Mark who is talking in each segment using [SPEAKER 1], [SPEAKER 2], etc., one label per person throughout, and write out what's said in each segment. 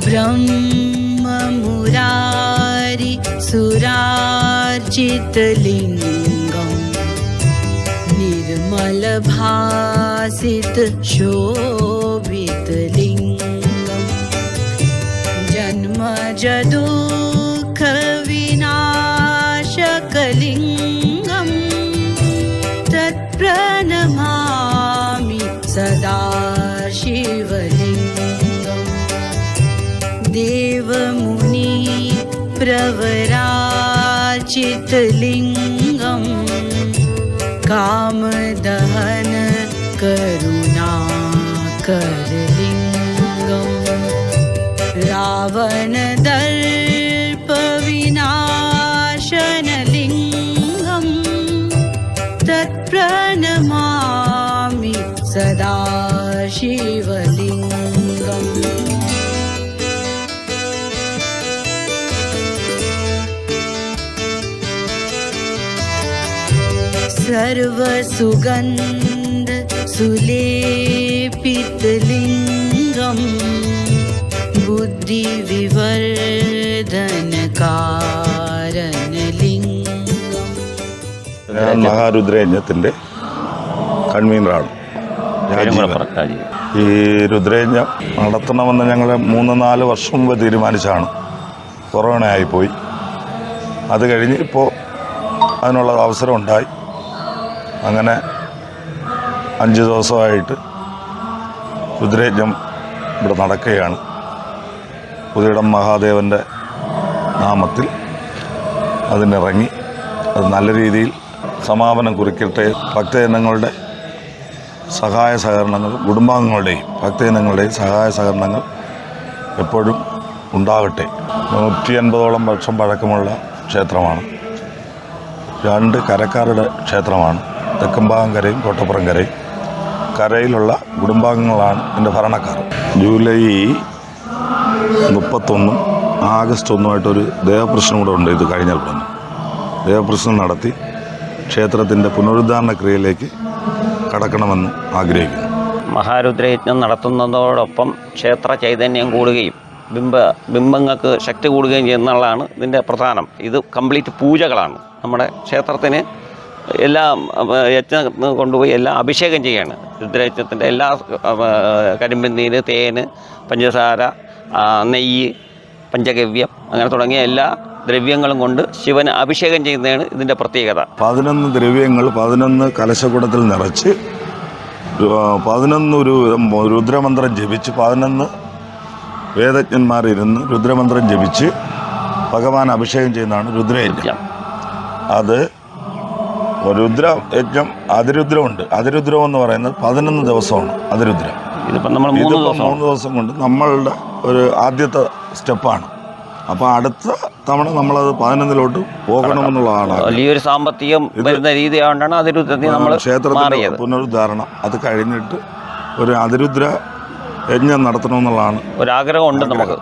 [SPEAKER 1] ब्रह्ममुरारि सुरार्चितलिङ्गम् निर्मलभासित शोभितलिङ्गम् जन्मजदुःखविनाशकलिङ्गम् तत्प्रणमामि सदा शिवलिङ्गम् देवमुनि प्रवरार्चितलिङ्गम् कामदहन करुणाकरलिङ्गम् रावणदर्पविनाशनलिङ्गम् तत्प्रणमामि सदा शिवलिङ्गम् सर्वसुगन्ध सुलेपितलिङ्गम् बुद्धिविवर्धनकारणलिङ्गम्
[SPEAKER 2] ഞാൻ മഹാരുദ്രയജ്ഞത്തിൻ്റെ കൺവീനറാണ്. ഈ രുദ്രയജ്ഞം നടത്തണമെന്ന് ഞങ്ങൾ 3-4 വർഷം മുമ്പ് തീരുമാനിച്ചാണ്. കൊറോണ ആയിപ്പോയി. അത് കഴിഞ്ഞ് ഇപ്പോൾ അതിനുള്ള അവസരം ഉണ്ടായി. അങ്ങനെ 5 ദിവസമായിട്ട് രുദ്രയജ്ഞം ഇവിടെ നടക്കുകയാണ്. പുതിയിടം മഹാദേവൻ്റെ നാമത്തിൽ അതിനിറങ്ങി അത് നല്ല രീതിയിൽ സമാപനം കുറിക്കട്ടെ. ഭക്തജനങ്ങളുടെ സഹായ സഹകരണങ്ങൾ, കുടുംബാംഗങ്ങളുടെയും ഭക്തജനങ്ങളുടെയും സഹായ സഹകരണങ്ങൾ എപ്പോഴും ഉണ്ടാകട്ടെ. 180ഓളം വർഷം പഴക്കമുള്ള ക്ഷേത്രമാണ്. 2 കരക്കാരുടെ ക്ഷേത്രമാണ്. തെക്കുംഭാഗം കരയും കോട്ടപ്പുറം കരയും. കരയിലുള്ള കുടുംബാംഗങ്ങളാണ് ഇതിൻ്റെ ഭരണക്കാർ. ജൂലൈ 31 ആഗസ്റ്റ് 1 ദേവപ്രശ്നം കൂടെ ഉണ്ട്. ഇത് കഴിഞ്ഞപ്പോൾ ദേവപ്രശ്നം നടത്തി ക്ഷേത്രത്തിൻ്റെ പുനരുദ്ധാരണ ക്രിയയിലേക്ക് കടക്കണമെന്ന് ആഗ്രഹിക്കുന്നു.
[SPEAKER 3] മഹാരുദ്രയജ്ഞം നടത്തുന്നതോടൊപ്പം ക്ഷേത്ര ചൈതന്യം കൂടുകയും ബിംബങ്ങൾക്ക് ശക്തി കൂടുകയും ചെയ്യുന്നതാണ് ഇതിൻ്റെ പ്രധാനം. ഇത് കംപ്ലീറ്റ് പൂജകളാണ്. നമ്മുടെ ക്ഷേത്രത്തിന് എല്ലാം യജ്ഞം കൊണ്ടുപോയി എല്ലാം അഭിഷേകം ചെയ്യാണ്. രുദ്രയജ്ഞത്തിൻ്റെ എല്ലാ കരിമ്പിൻ തേന്, പഞ്ചസാര, നെയ്യ്, പഞ്ചഗവ്യം അങ്ങനെ തുടങ്ങിയ എല്ലാ ദ്രവ്യങ്ങളും കൊണ്ട് ശിവന് അഭിഷേകം ചെയ്യുന്നതാണ് ഇതിൻ്റെ പ്രത്യേകത.
[SPEAKER 2] 11 ദ്രവ്യങ്ങൾ 11 കലശക്കുടത്തിൽ നിറച്ച് 11 രുദ്രമന്ത്രം ജപിച്ച് 11 വേദജ്ഞന്മാരിരുന്ന് രുദ്രമന്ത്രം ജപിച്ച് ഭഗവാൻ അഭിഷേകം ചെയ്യുന്നതാണ് രുദ്രയജ്ഞം. അത് രുദ്രയജ്ഞം അതിരുദ്രമുണ്ട്. അതിരുദ്രം എന്ന് പറയുന്നത് 11 ദിവസമാണ് അതിരുദ്രം.
[SPEAKER 3] ഇതിപ്പോൾ നമ്മൾ 3
[SPEAKER 2] ദിവസം കൊണ്ട് നമ്മളുടെ ഒരു ആദ്യത്തെ സ്റ്റെപ്പാണ്. അപ്പോൾ അടുത്ത തവണ നമ്മളത് 11 പോകണമെന്നുള്ളതാണ്.
[SPEAKER 3] വലിയൊരു സാമ്പത്തികം വരുന്ന രീതിയാകൊണ്ടാണ് അതിരുദ്രത്തിൽ നമ്മൾ
[SPEAKER 2] ക്ഷേത്രത്തിൻ്റെ പുനരുദ്ധാരണം. അത് കഴിഞ്ഞിട്ട് ഒരു അതിരുദ്ര യജ്ഞം നടത്തണമെന്നുള്ളതാണ്
[SPEAKER 3] ഒരാഗ്രഹമുണ്ട് നമുക്ക്.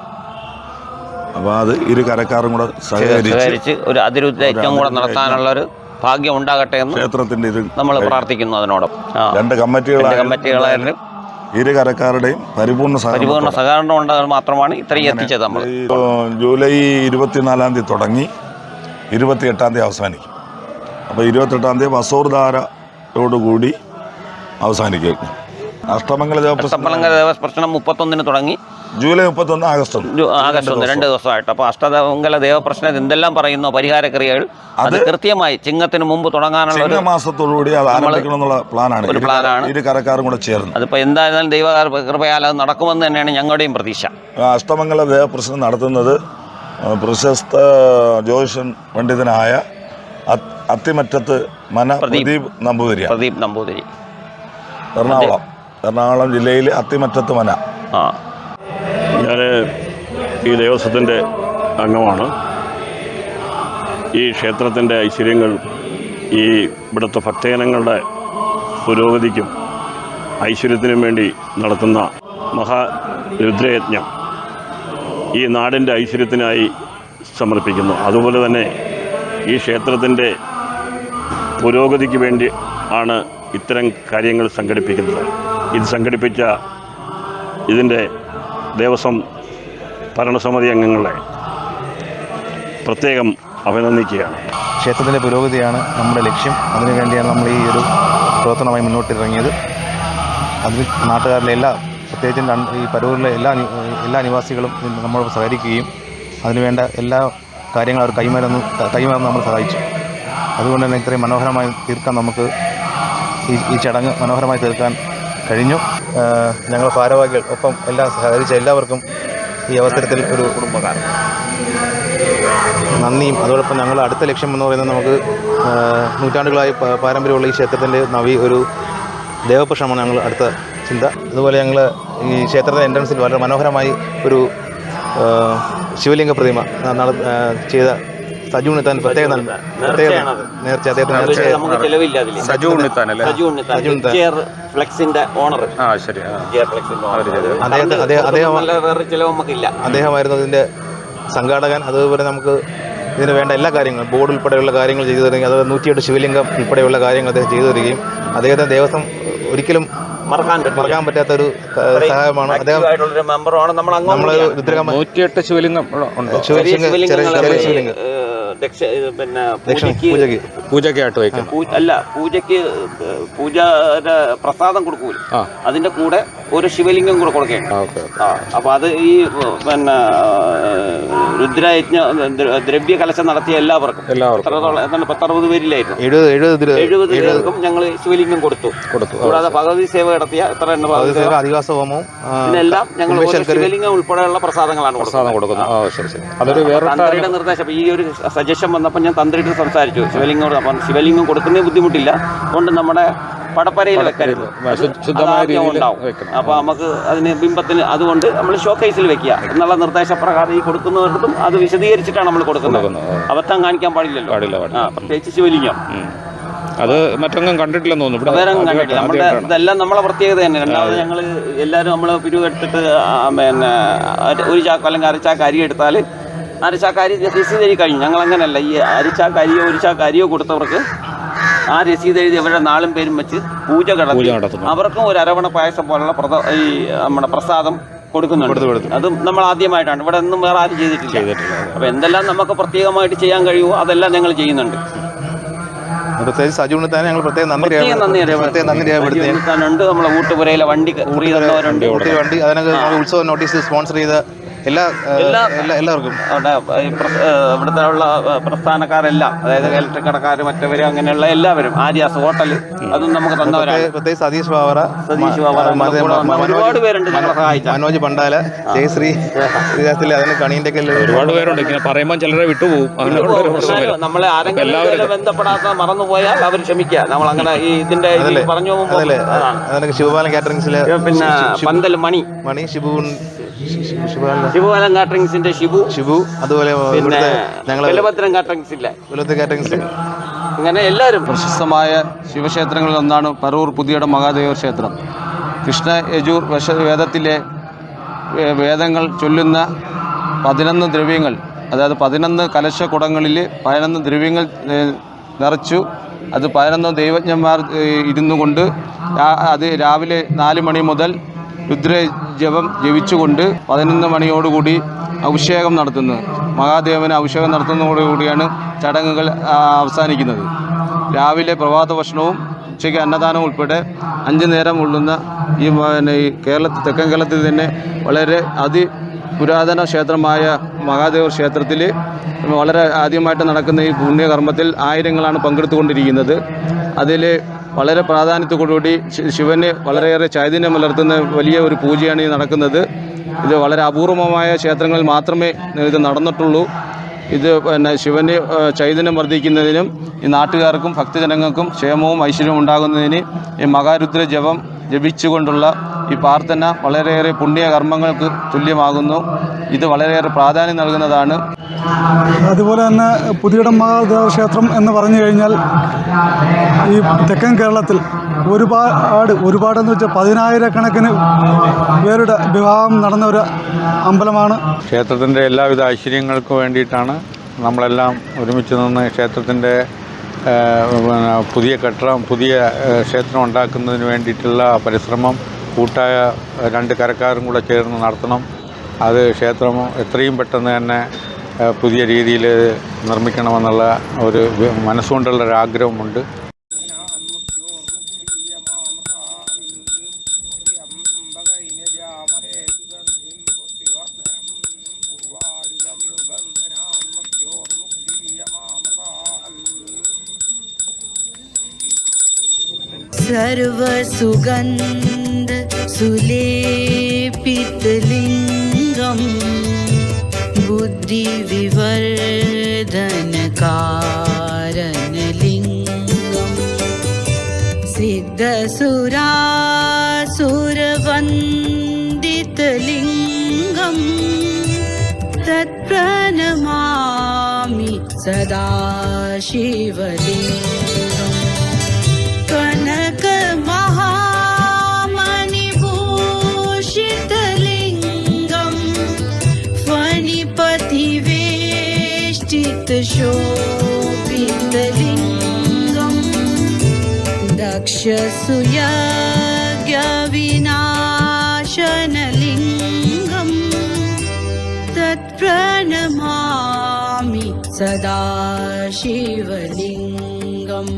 [SPEAKER 2] അപ്പോൾ അത് ഇരു കരക്കാരും കൂടെ സഹകരിച്ച്
[SPEAKER 3] ഒരു അതിരുദ്ര യജ്ഞം കൂടെ നടത്താനുള്ളൊരു ഭാഗ്യം ഉണ്ടാകട്ടെ എന്ന്
[SPEAKER 2] ക്ഷേത്രത്തിൻ്റെ ഇത് നമ്മൾ
[SPEAKER 3] പ്രാർത്ഥിക്കുന്നു. അതിനോടൊപ്പം
[SPEAKER 2] 2 കമ്മിറ്റികളായാലും ഇരു കരക്കാരുടെയും പരിപൂർണ്ണ
[SPEAKER 3] സഹകരണം ഉണ്ടാകാൻ മാത്രമാണ് ഇത്രയും എത്തിച്ചത്. നമ്മൾ
[SPEAKER 2] ജൂലൈ 24 തുടങ്ങി 28 അവസാനിക്കും. അപ്പോൾ 28 വസൂർധാരയോടുകൂടി അവസാനിക്കും. അഷ്ടമംഗല
[SPEAKER 3] ദേവപ്രശ്നം 31 തുടങ്ങി
[SPEAKER 2] ജൂലൈ 31 ആഗസ്റ്റ്
[SPEAKER 3] 1 2 ദിവസമായിട്ട്. അപ്പോൾ അഷ്ടമംഗല ദേവപ്രശ്നം എന്തെല്ലാം പറയുന്നു പരിഹാരക്രിയകൾ അത് കൃത്യമായി ചിങ്ങത്തിന് മുമ്പ് തുടങ്ങാനുള്ള
[SPEAKER 2] മാസത്തോടുകൂടി അത് ആരംഭിക്കണമെന്നുള്ള പ്ലാനാണ്. ഇരു കരക്കാരും കൂടെ ചേർന്ന്
[SPEAKER 3] അതിപ്പോൾ എന്തായാലും ദൈവ കൃപയാൽ അത് നടക്കുമെന്ന് തന്നെയാണ് ഞങ്ങളുടെയും പ്രതീക്ഷ.
[SPEAKER 2] അഷ്ടമംഗല ദേവപ്രശ്നം നടത്തുന്നത് പ്രശസ്ത ജ്യോതിഷൻ പണ്ഡിതനായ അത്തിമറ്റത്ത് മന പ്രദീപ് നമ്പൂതിരി എറണാകുളം ജില്ലയിലെ അത്തിമറ്റത്ത് മന.
[SPEAKER 4] ഞാൻ ഈ ദേവസ്വത്തിൻ്റെ അംഗമാണ്. ഈ ക്ഷേത്രത്തിൻ്റെ ഐശ്വര്യങ്ങൾ, ഈ ഇവിടുത്തെ ഭക്തജനങ്ങളുടെ പുരോഗതിക്കും ഐശ്വര്യത്തിനും വേണ്ടി നടത്തുന്ന മഹാരുദ്രയജ്ഞം ഈ നാടിൻ്റെ ഐശ്വര്യത്തിനായി സമർപ്പിക്കുന്നു. അതുപോലെ തന്നെ ഈ ക്ഷേത്രത്തിൻ്റെ പുരോഗതിക്ക് വേണ്ടി ആണ് ഇത്തരം കാര്യങ്ങൾ സംഘടിപ്പിക്കുന്നത്. ഇത് സംഘടിപ്പിച്ച ഇതിൻ്റെ ദേവസ്വം ഭരണസമിതി അംഗങ്ങളെ പ്രത്യേകം അഭിനന്ദിക്കുകയാണ്.
[SPEAKER 5] ക്ഷേത്രത്തിൻ്റെ പുരോഗതിയാണ് നമ്മുടെ ലക്ഷ്യം. അതിനുവേണ്ടിയാണ് നമ്മൾ ഈ ഒരു പ്രവർത്തനമായി മുന്നോട്ടിറങ്ങിയത്. അതിൽ നാട്ടുകാരിലെ പ്രത്യേകിച്ചും ഈ പരൂരിലെ എല്ലാ നിവാസികളും നമ്മളോട് സഹകരിക്കുകയും അതിനുവേണ്ട എല്ലാ കാര്യങ്ങളും അവർ കൈമാറുന്ന നമ്മൾ സഹായിച്ചു. അതുകൊണ്ട് തന്നെ ഇത്രയും മനോഹരമായി തീർക്കാൻ നമുക്ക് ഈ ചടങ്ങ് മനോഹരമായി തീർക്കാൻ കഴിഞ്ഞു. ഞങ്ങൾ ഭാരവാഹികൾ ഒപ്പം സഹകരിച്ച എല്ലാവർക്കും ഈ അവസരത്തിൽ ഒരു കുടുംബകാരം നന്ദിയും. അതോടൊപ്പം ഞങ്ങൾ അടുത്ത ലക്ഷ്യം എന്ന് പറയുന്നത് നമുക്ക് നൂറ്റാണ്ടുകളായി പാരമ്പര്യമുള്ള ഈ ക്ഷേത്രത്തിൻ്റെ ഒരു ദേവപ്രശ്നമാണ് ഞങ്ങൾ അടുത്ത ചിന്ത. അതുപോലെ ഞങ്ങൾ ഈ ക്ഷേത്രത്തിൻ്റെ എൻട്രൻസിൽ വളരെ മനോഹരമായി ഒരു ശിവലിംഗ പ്രതിമ ചെയ്ത സജു ഉണ്ണിത്താൻ പ്രത്യേക നേർച്ച അദ്ദേഹമായിരുന്നു ഇതിൻ്റെ സംഘാടകൻ. അതുപോലെ നമുക്ക് ഇതിന് വേണ്ട എല്ലാ കാര്യങ്ങളും ബോർഡ് ഉൾപ്പെടെയുള്ള കാര്യങ്ങൾ ചെയ്തു തരികയും അത് 108 ശിവലിംഗം ഉൾപ്പെടെയുള്ള കാര്യങ്ങൾ അദ്ദേഹം ചെയ്തു തരികയും അദ്ദേഹത്തെ ദേവസ്വം ഒരിക്കലും മറക്കാൻ പറ്റാത്തൊരു സഹായമാണ് അദ്ദേഹം. നമ്മൾ
[SPEAKER 6] 108 ശിവലിംഗം
[SPEAKER 3] ശിവലിംഗം
[SPEAKER 6] പൂജയ്ക്കായിട്ട് വയ്ക്കും.
[SPEAKER 3] പൂജയ്ക്ക് പൂജയുടെ പ്രസാദം കൊടുക്കൂല, അതിന്റെ കൂടെ ഒരു ശിവലിംഗം കൂടെ കൊടുക്കുകയാണ്. അപ്പൊ അത് ഈ രുദ്രയജ്ഞ ദ്രവ്യ കലശം നടത്തിയ എല്ലാവർക്കും 10-60 പേരിലായിരുന്നു 70 പേർക്കും ഞങ്ങൾ ശിവലിംഗം കൊടുത്തു. കൂടാതെ ഭഗവതി സേവ നടത്തിയ
[SPEAKER 5] അധിവാസ ഹോമവും
[SPEAKER 3] ഇതിനെല്ലാം ഞങ്ങൾ ശിവലിംഗം ഉൾപ്പെടെയുള്ള പ്രസാദങ്ങളാണ് കൊടുക്കുന്നത്. തന്ത്രിയുടെ നിർദ്ദേശം ഈ ഒരു സജഷൻ വന്നപ്പോൾ ഞാൻ തന്ത്രിയിട്ട് സംസാരിച്ചു ശിവലിംഗം. അപ്പം ശിവലിംഗം കൊടുക്കുന്നതിന് ബുദ്ധിമുട്ടില്ല, അതുകൊണ്ട് നമ്മുടെ പടപ്പരയിൽ വെക്കരുത്, ഉണ്ടാവും. അപ്പോൾ നമുക്ക് അതിന് ബിംബത്തിന് അതുകൊണ്ട് നമ്മൾ ഷോക്കേസിൽ വെക്കുക എന്നുള്ള നിർദ്ദേശപ്രകാരം ഈ കൊടുക്കുന്നവർക്കും അത് വിശദീകരിച്ചിട്ടാണ് നമ്മൾ കൊടുക്കുന്നത്. അബദ്ധം കാണിക്കാൻ പാടില്ലല്ലോ, പ്രത്യേകിച്ച് ശിവലിംഗം.
[SPEAKER 6] അത് മറ്റൊന്നും കണ്ടിട്ടില്ലെന്ന് തോന്നുന്നു.
[SPEAKER 3] നമ്മുടെ ഇതെല്ലാം നമ്മളെ പ്രത്യേകത തന്നെ. രണ്ടാമത് ഞങ്ങൾ എല്ലാവരും നമ്മൾ പിരിവെടുത്തിട്ട് ഒരു ചാക്ക് അല്ലെങ്കിൽ അരച്ചാക്ക് അരി എടുത്താൽ അരച്ചാക്ക് അരി രസീത് എഴുതി കഴിഞ്ഞു. ഞങ്ങൾ അങ്ങനെയല്ല, ഈ അരച്ചാക്ക് അരിയോ ഒരു ചാക്ക് അരിയോ കൊടുത്തവർക്ക് ആ രസീത് എഴുതി അവരുടെ നാളും പേരും വെച്ച് പൂജ നടത്തും. അവർക്കും ഒരു അരവണ പായസം പോലുള്ള ഈ നമ്മുടെ പ്രസാദം കൊടുക്കുന്നുണ്ട്. അത് നമ്മൾ ആദ്യമായിട്ടാണ്, ഇവിടെ ഒന്നും വേറെ ആരും ചെയ്തിട്ടില്ല. അപ്പോൾ എന്തെല്ലാം നമുക്ക് പ്രത്യേകമായിട്ട് ചെയ്യാൻ കഴിയുമോ അതെല്ലാം ഞങ്ങൾ ചെയ്യുന്നുണ്ട്.
[SPEAKER 5] പ്രത്യേകിച്ച് സജു ഉണ്ണിത്താൻ ഞങ്ങൾ പ്രത്യേകം നന്ദി രേഖപ്പെടുത്തുന്നുണ്ട്.
[SPEAKER 3] നമ്മളെ ഊട്ടുപുരയിലെ വണ്ടി തന്നവരുണ്ട്,
[SPEAKER 5] വണ്ടി അതിനൊക്കെ ഉത്സവ നോട്ടീസ് സ്പോൺസർ ചെയ്ത എല്ലാവർക്കും
[SPEAKER 3] ഇവിടുത്തെ ഉള്ള പ്രസ്ഥാനക്കാരെല്ലാം, അതായത് ഇലക്ട്രിക് കടക്കാർ മറ്റവര് അങ്ങനെയുള്ള എല്ലാവരും, ആര്യാസ് ഹോട്ടൽ അതും നമുക്ക് തന്നവരാണ്.
[SPEAKER 5] പ്രത്യേകിച്ച് സതീഷ് ബാവറ,
[SPEAKER 3] ഒരുപാട് പേരുണ്ട് ഞങ്ങളെ സഹായിച്ച.
[SPEAKER 5] മനോജ് പണ്ടാല, ജയശ്രീ അതിന് കണീന്റെ
[SPEAKER 6] ഒരുപാട് പേരുണ്ട്. ഇങ്ങനെ പറയുമ്പോൾ ചിലരെ വിട്ടുപോകും.
[SPEAKER 3] നമ്മളെ ആരെങ്കിലും ബന്ധപ്പെടാത്ത മറന്നുപോയാൽ അവർ ക്ഷമിക്കുക. നമ്മൾ അങ്ങനെ ഈ ഇതിന്റെ പറഞ്ഞു പോകുമ്പോൾ
[SPEAKER 5] ശിവപാലൻ കാറ്ററിംഗ്സിലെ
[SPEAKER 3] പിന്നെ പന്തൽ മണി ശിവപാലൻ കാറ്ററിംഗ്സിന്റെ ഷിബു, അതുപോലെ ബലഭദ്രം കാറ്ററിംഗ്സ്, ഇങ്ങനെ എല്ലാവരും.
[SPEAKER 7] പ്രശസ്തമായ ശിവക്ഷേത്രങ്ങളിൽ ഒന്നാണ് പറവൂർ പുതിയട മഹാദേവ ക്ഷേത്രം. കൃഷ്ണ യജൂർ വേദത്തിലെ വേദങ്ങൾ ചൊല്ലുന്ന 11 ദ്രവ്യങ്ങൾ, അതായത് 11 കലശക്കുടങ്ങളിൽ 11 ദ്രവ്യങ്ങൾ നിറച്ചു. അത് 11 ദൈവജ്ഞന്മാർ ഇരുന്നു കൊണ്ട് അത് രാവിലെ 4 മണി മുതൽ രുദ്രജപം ജപിച്ചുകൊണ്ട് 11 മണിയോടുകൂടി അഭിഷേകം നടത്തുന്നത്. മഹാദേവന് അഭിഷേകം നടത്തുന്നതോടുകൂടിയാണ് ചടങ്ങുകൾ അവസാനിക്കുന്നത്. രാവിലെ പ്രഭാത ഭക്ഷണവും ഉച്ചയ്ക്ക് അന്നദാനവും ഉൾപ്പെടെ 5 നേരം ഉള്ളുന്ന ഈ തെക്കൻ കേരളത്തിൽ തന്നെ വളരെ പുരാതന ക്ഷേത്രമായ മഹാദേവ ക്ഷേത്രത്തിൽ വളരെ ആദ്യമായിട്ട് നടക്കുന്ന ഈ പുണ്യകർമ്മത്തിൽ ആയിരങ്ങളാണ് പങ്കെടുത്തുകൊണ്ടിരിക്കുന്നത്. അതിൽ വളരെ പ്രാധാന്യത്തോടുകൂടി ശിവന് വളരെയേറെ ചൈതന്യം പുലർത്തുന്ന വലിയ ഒരു പൂജയാണ് ഈ നടക്കുന്നത്. ഇത് വളരെ അപൂർവമായ ക്ഷേത്രങ്ങളിൽ മാത്രമേ ഇത് നടന്നിട്ടുള്ളൂ. ഇത് ശിവന് ചൈതന്യം വർദ്ധിക്കുന്നതിനും ഈ നാട്ടുകാർക്കും ഭക്തജനങ്ങൾക്കും ക്ഷേമവും ഐശ്വര്യവും ഉണ്ടാകുന്നതിന് ഈ മഹാരുദ്ര ജപം ജപിച്ചുകൊണ്ടുള്ള ഈ പ്രാർത്ഥന വളരെയേറെ പുണ്യകർമ്മങ്ങൾക്ക് തുല്യമാകുന്നു. ഇത് വളരെയേറെ പ്രാധാന്യം നൽകുന്നതാണ്.
[SPEAKER 8] അതുപോലെ തന്നെ പുതിയടം മഹാദേവ ക്ഷേത്രം എന്ന് പറഞ്ഞു കഴിഞ്ഞാൽ ഈ തെക്കൻ കേരളത്തിൽ ഒരുപാടെന്ന് വെച്ചാൽ 10,000-കണക്കിന് പേരുടെ വിവാഹം നടന്ന ഒരു അമ്പലമാണ്.
[SPEAKER 9] ക്ഷേത്രത്തിൻ്റെ എല്ലാവിധ ഐശ്വര്യങ്ങൾക്കും വേണ്ടിയിട്ടാണ് നമ്മളെല്ലാം ഒരുമിച്ച് നിന്ന് ക്ഷേത്രത്തിൻ്റെ പുതിയ ക്ഷേത്രം ഉണ്ടാക്കുന്നതിന് വേണ്ടിയിട്ടുള്ള പരിശ്രമം കൂട്ടായ 2 കരക്കാരും കൂടെ ചേർന്ന് നടത്തണം. അത് ക്ഷേത്രം എത്രയും പെട്ടെന്ന് തന്നെ പുതിയ രീതിയിൽ നിർമ്മിക്കണമെന്നുള്ള ഒരു മനസ്സുകൊണ്ടുള്ളൊരാഗ്രഹമുണ്ട്.
[SPEAKER 1] सर्वसुगन्ध सुलेपितलिङ्गं बुद्धिविवर्धनकारणलिङ्गं सिद्धसुरासुरवन्दितलिङ्गं तत्प्रणमामि सदा शिवलिङ्गम् कनकमहामणिभूषितलिङ्गं फणिपतिवेष्टितशोभितलिङ्गं दक्षसुयज्ञविनाशनलिङ्गं तत्प्रणमामि सदा शिवलिङ्गम्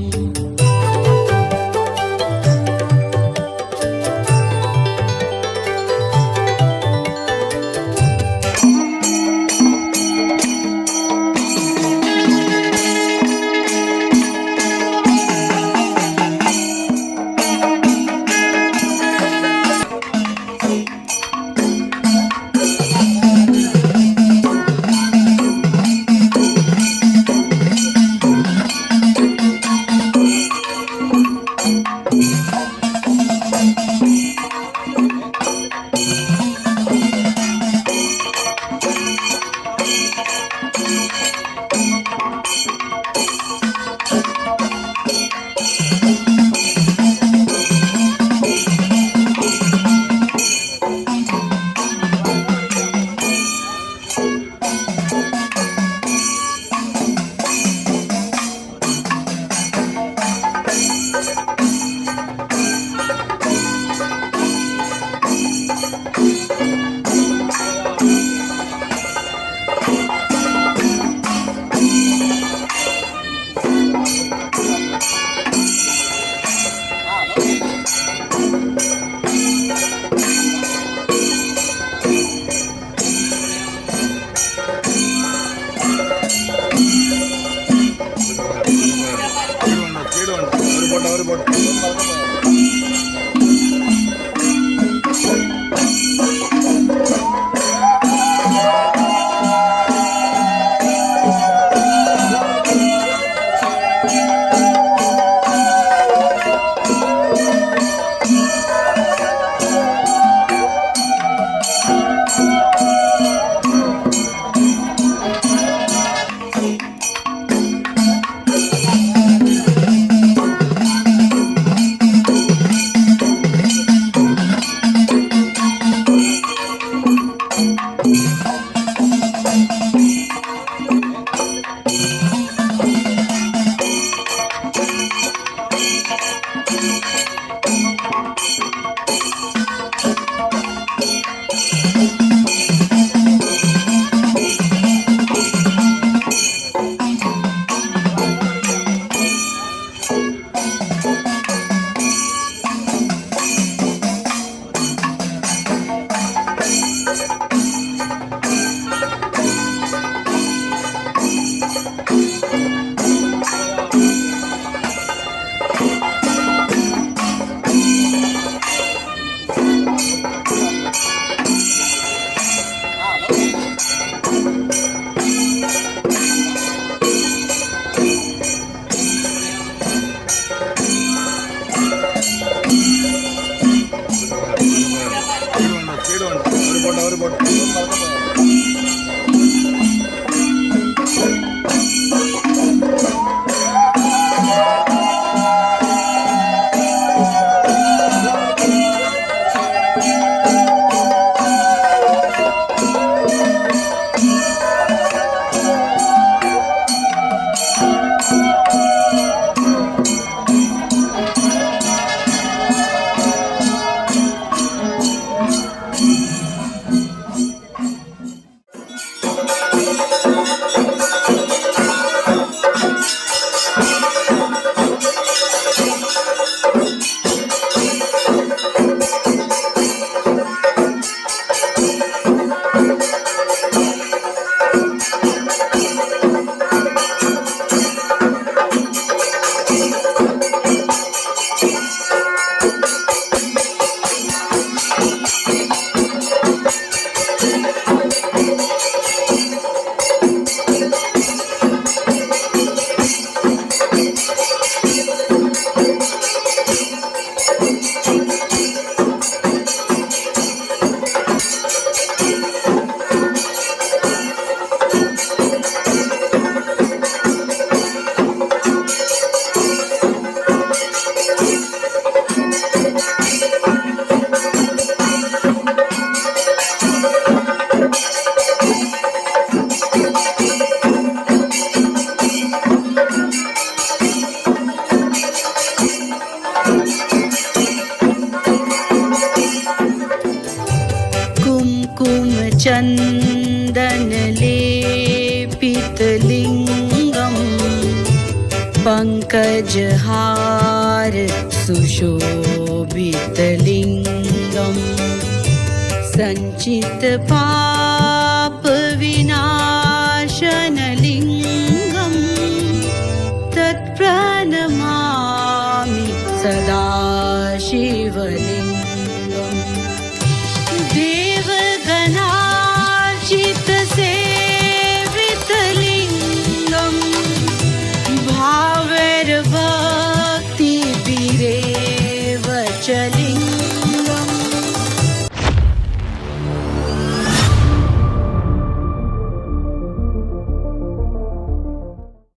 [SPEAKER 1] कुङ्कुमचन्दनलेपितलिङ्गम् पङ्कजहार सुशोभितलिङ्गम् सञ्चितपापविनाशनलिङ्गम् तत्प्रणमामि सदा शिवलिङ्गम् देवगणार्चित